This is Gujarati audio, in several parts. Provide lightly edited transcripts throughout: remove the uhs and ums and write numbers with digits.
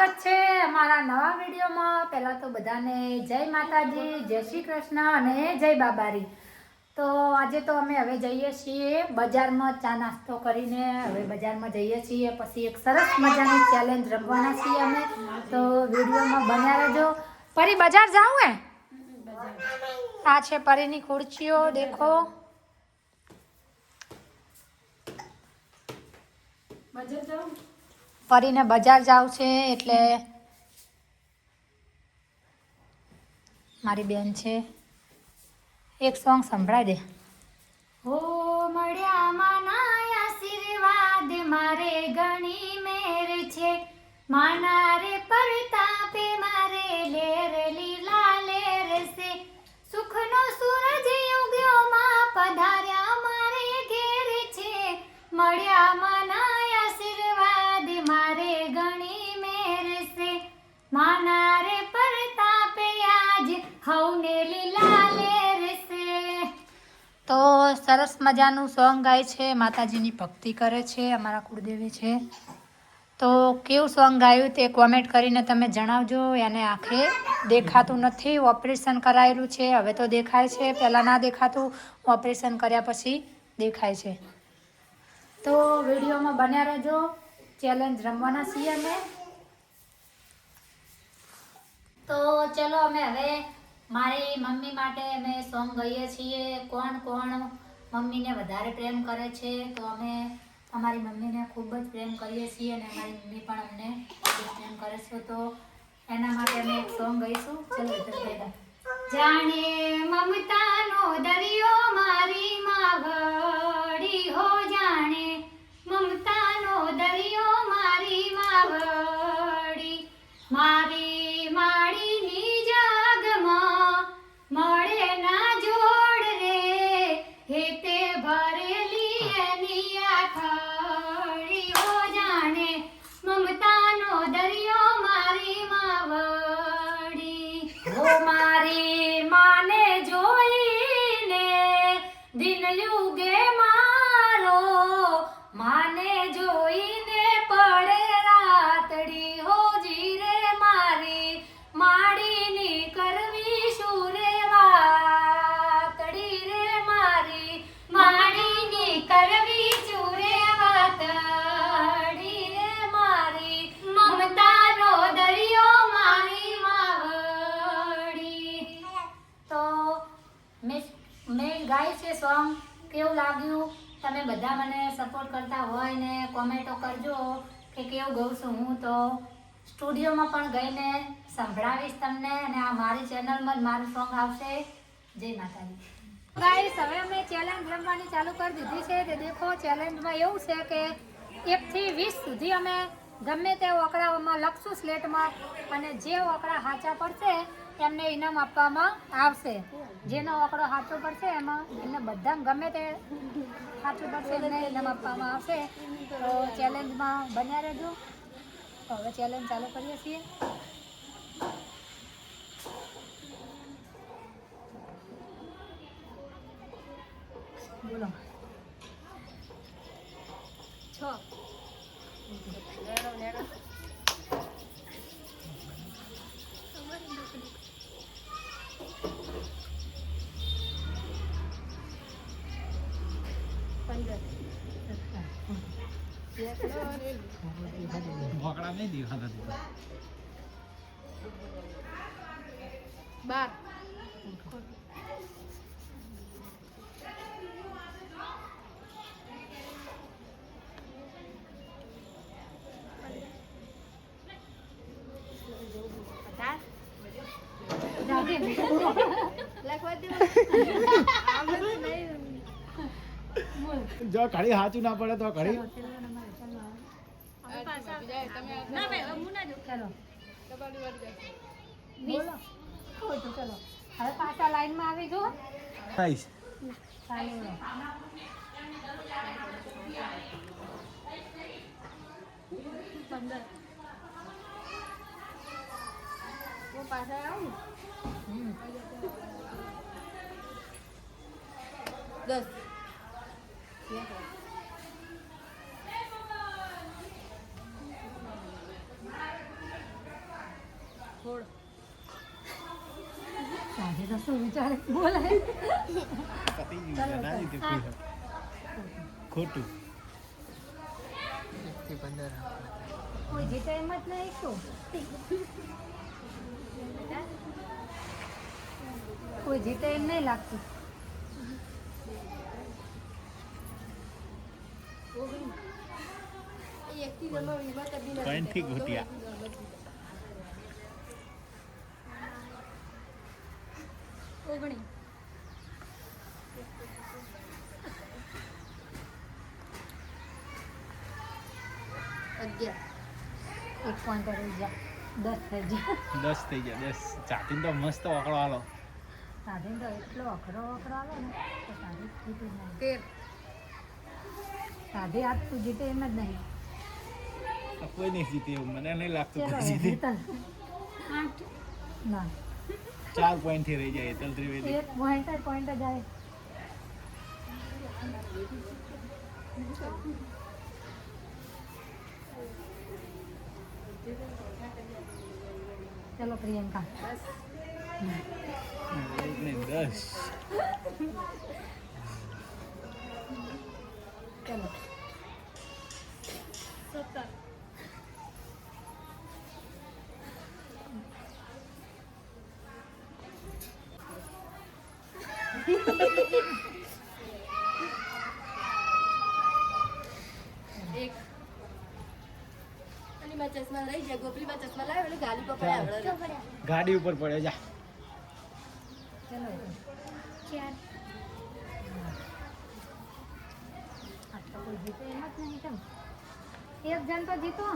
સ્વાગત છે અમારા નવા વિડીયોમાં। પહેલા તો બધાને જય માતાજી, જય શ્રી કૃષ્ણ અને જય બાબારી। તો આજે તો અમે હવે જઈએ છીએ બજારમાં ચા નાસ્તો કરીને હવે બજારમાં જઈએ છીએ। પછી એક સરસ મજાની ચેલેન્જ રમવાના છીએ અમે, તો વિડીયોમાં બન્યા રહેજો। પરી બજાર જાવું હે? આ છે પરીની ખુરશીઓ, દેખો બજાર જાવું, પરીને બજાર જાવ છે એટલે મારી બેન છે, એક સોંગ સંભળાઈ દે। હો મળ્યા માના આશીર્વાદ મારે ઘણી મેર છે, માના રે પરતાપે મારે લેર લીલા લેર છે, સુખનો સૂરજ ઉગ્યો માં પધાર્યા મારે ઘેર છે, મળ્યા માના આશીર્વાદ મારે ઘણી મેર છે, માના રે પરતાપે આજ હવને લીલા લેર છે। તો સરસ મજાનું સોંગ ગાય છે, માતાજીની ભક્તિ કરે છે, અમારા કુળદેવી છે। તો કેવું સોંગ ગાયું તે કોમેન્ટ કરીને તમે જણાવજો। એને આંખે દેખાતું નથી, ઓપરેશન કરાયેલું છે, હવે તો દેખાય છે, પહેલાં ના દેખાતું, ઓપરેશન કર્યા પછી દેખાય છે। તો વિડીયોમાં બન્યા રહેજો, ચેલેન્જ રમવાના છીએ અમે। તો ચલો અમે હવે મારી મમ્મી માટે અમે સોંગ ગાઈએ છીએ। કોણ કોણ મમ્મીને વધારે પ્રેમ કરે છે, તો અમે અમારી મમ્મીને ખૂબ જ પ્રેમ કરીએ છીએ અને અમારી મમ્મી પણ અમને ખૂબ જ પ્રેમ કરે છે, તો એના માટે અમે એક સોંગ ગાઈશું। ચલો ઇધર જાણે મમતાનો દરિયો મારી માવડી હો, જાણે મમતાનો દરિયો મારી માવડી, મારી માડીની જગમાં મળે ના જોડ રે, હેતે ભરેલી એની આખડી હો, જાણે મમતાનો દરિયો મારી માવડી, હો મારી માને જોઈને દિન યુગે મારો, માને જોઈને પડે રાતડી હો, જીરે મારી માડીની કરવી શું રે વાતડી રે, મારી માડીની કરવી શું રે વાતડી રે, મારી મમતાનો દરિયો મારી માવડી। તો મેં ગાય છે સોંગ, કેવું લાગ્યું? તમે બધા મને સપોર્ટ કરતા હોય ને કોમેન્ટો કરજો કે કેવું ગાઉં છું હું, તો સ્ટુડિયોમાં પણ ગઈને સંભળાવીશ તમને, અને આ મારી ચેનલમાં જ મારું સોંગ આવશે। જય માતાજી। ગાઈસ, હવે અમે ચેલેન્જ રમવાની ચાલુ કરી દીધી છે। તે દેખો ચેલેન્જમાં એવું છે કે 1 થી 20 સુધી અમે ગમે તે ઓકળાઓમાં લખશું સ્લેટમાં, અને જે ઓકળા સાચા પડશે એમને ઇનામ આપવામાં આવશે। જેનો ઓકળો સાચો પડશે એમાં એમને બધા ગમે તે સાચું પડશે એમને ઇનામ આપવામાં આવશે। તો ચેલેન્જમાં બન્યા રહેજો। તો હવે ચેલેન્જ ચાલુ કરીએ છીએ। બોલો 6 ભોકડા નહીં દેખાતા 12 જો ઘડી સાચું ના પડે તો ઘડી ચલો હવે પાછા લાઈનમાં આવી જો। 15 હું પાછા આવું 10 11 શું વિચારે બોલે પતી ગયું ના જીતે કોઈ ખોટું કોઈ જીતે એમ જ નહીં શું કોઈ જીતે એમ નહીં લાગતું પોઈન્ટ થી ઘૂટ્યા ઓગણી એક પોઈન્ટ રહી ગયા 10 થઈ ગયા 10 થઈ ગયા 10 ચાતીને તો મસ્ત વાકડો આલો સાધીને તો એટલો અઘરો આલો ને તો સાધી જીતે જ નહીં સાધી આજ તું જીતે એમ જ નહીં કોઈ નહીં જીતે એવું મને નહીં લાગતું ચલો કોઈ જીતે ના 4 પોઈન્ટ થી રહી જાય હેતલ ત્રિવેદી એક પોઈન્ટ જ આવે ચલો પ્રિયંકા 10 ચલો ચશ્મા રહી જાય ગોપલીમાં ચશ્મા લાવ્યો એટલે ગાલી પકડાય ગાડી ઉપર પડે જા ચલો ચાર આટલો કોઈ જીતે એમ જ નહીં કેમ એક જણ તો જીતો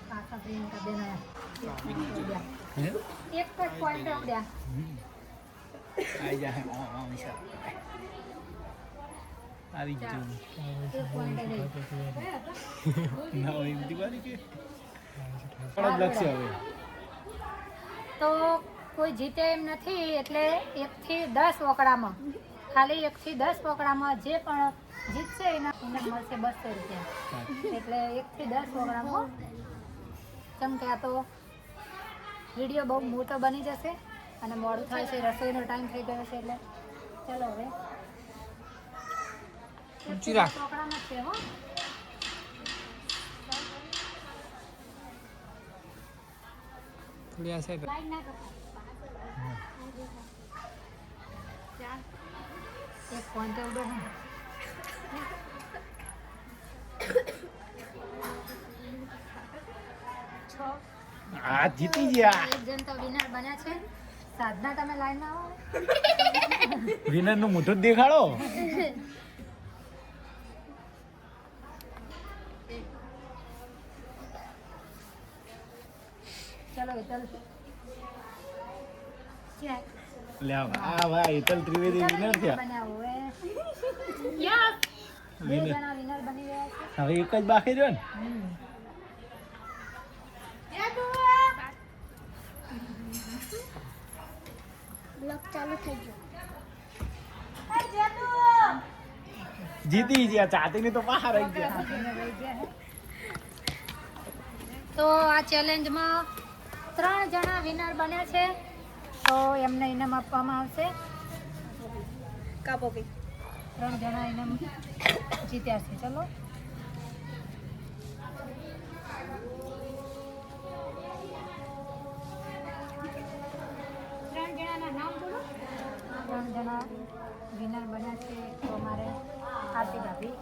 કાકા પ્રિયંકા બેન એક જ પોઈન્ટ ઉડ્યા આવી જાય આવી ગયું એક પોઈન્ટ ના હોય એમથી બારી કે પણ લક્ષ્ય હવે તો કોઈ જીતે એમ નથી એટલે 1 થી 10 વકડામાં ખાલી 1 થી 10 વકડામાં જે પણ જીતશે એને મળશે 200 રૂપિયા એટલે 1 થી 10 વકડામાં કેમ કે આ તો વિડીયો બહુ મોટો બની જશે અને મોડું થાય છે રસોઈનો ટાઈમ થઈ ગયો છે એટલે ચાલો હવે વકડામાં છે હો લાઈન ના કપાય. એક પોઈન્ટ ઉડો ને આ જીતી ગયા એક જણ તો વિનર બન્યા છે સાધના તમે લાઈનમાં આવો વિનર નું મોઢું જ દેખાડો ચલો હેતલ લે આ ભાઈ હેતલ ત્રિવેદી વિનર થયા બન્યા હોય યસ બે વિનર જણા વિનર બની ગયા છે હવે એક જ બાકી રહ્યો ને બ્લોક ચાલુ થઈ ગયો જીતી ગયા ચાતીને તો બહાર આવી ગયા તો આ ચેલેન્જમાં 3 જણા વિનર બન્યા છે તો એમને ઇનામ આપવામાં આવશે કાપો ભાઈ 3 જણા ઇનામ જીત્યા છે ચલો ત્રણ જણાના નામ બોલો 3 જણા વિનર બન્યા છે તો અમારે આરતી ભાભી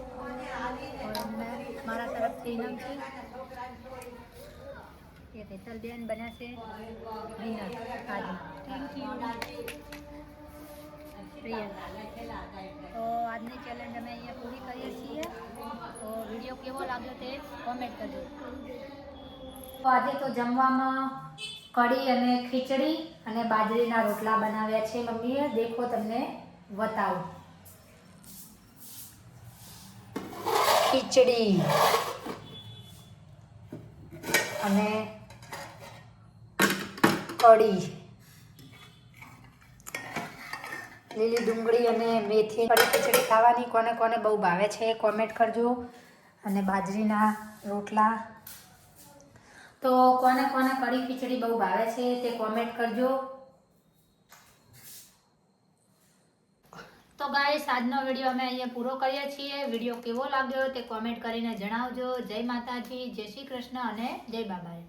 એમને મારા તરફથી ઇનામ છે એક હેતલબેન બન્યા છે વિનર આજે થેન્ક યુ પ્રિયંકા તો આજની ચેલેન્જ અમે અહીંયા પૂરી કરીએ છીએ તો વિડીયો કેવો લાગ્યો તે કોમેન્ટ કરજો તો આજે તો જમવામાં કઢી અને ખીચડી અને બાજરીના રોટલા બનાવ્યા છે મમ્મીએ દેખો તમને બતાવું ખીચડી અને કઢી લીલી ડુંગળી અને મેથી કઢી ખીચડી ખાવાની કોને કોને બહુ ભાવે છે કોમેન્ટ કરજો. અને બાજરીના રોટલા તો કોને કોને કઢી ખીચડી બહુ ભાવે છે તે કોમેન્ટ કરજો. તો ગાઈસ આજનો વિડીયો અમે અહીંયા પૂરો કરીએ છીએ. વિડીયો કેવો લાગ્યો તે કોમેન્ટ કરીને જણાવજો. જય માતાજી, જય શ્રી કૃષ્ણ અને જય બાબાએ.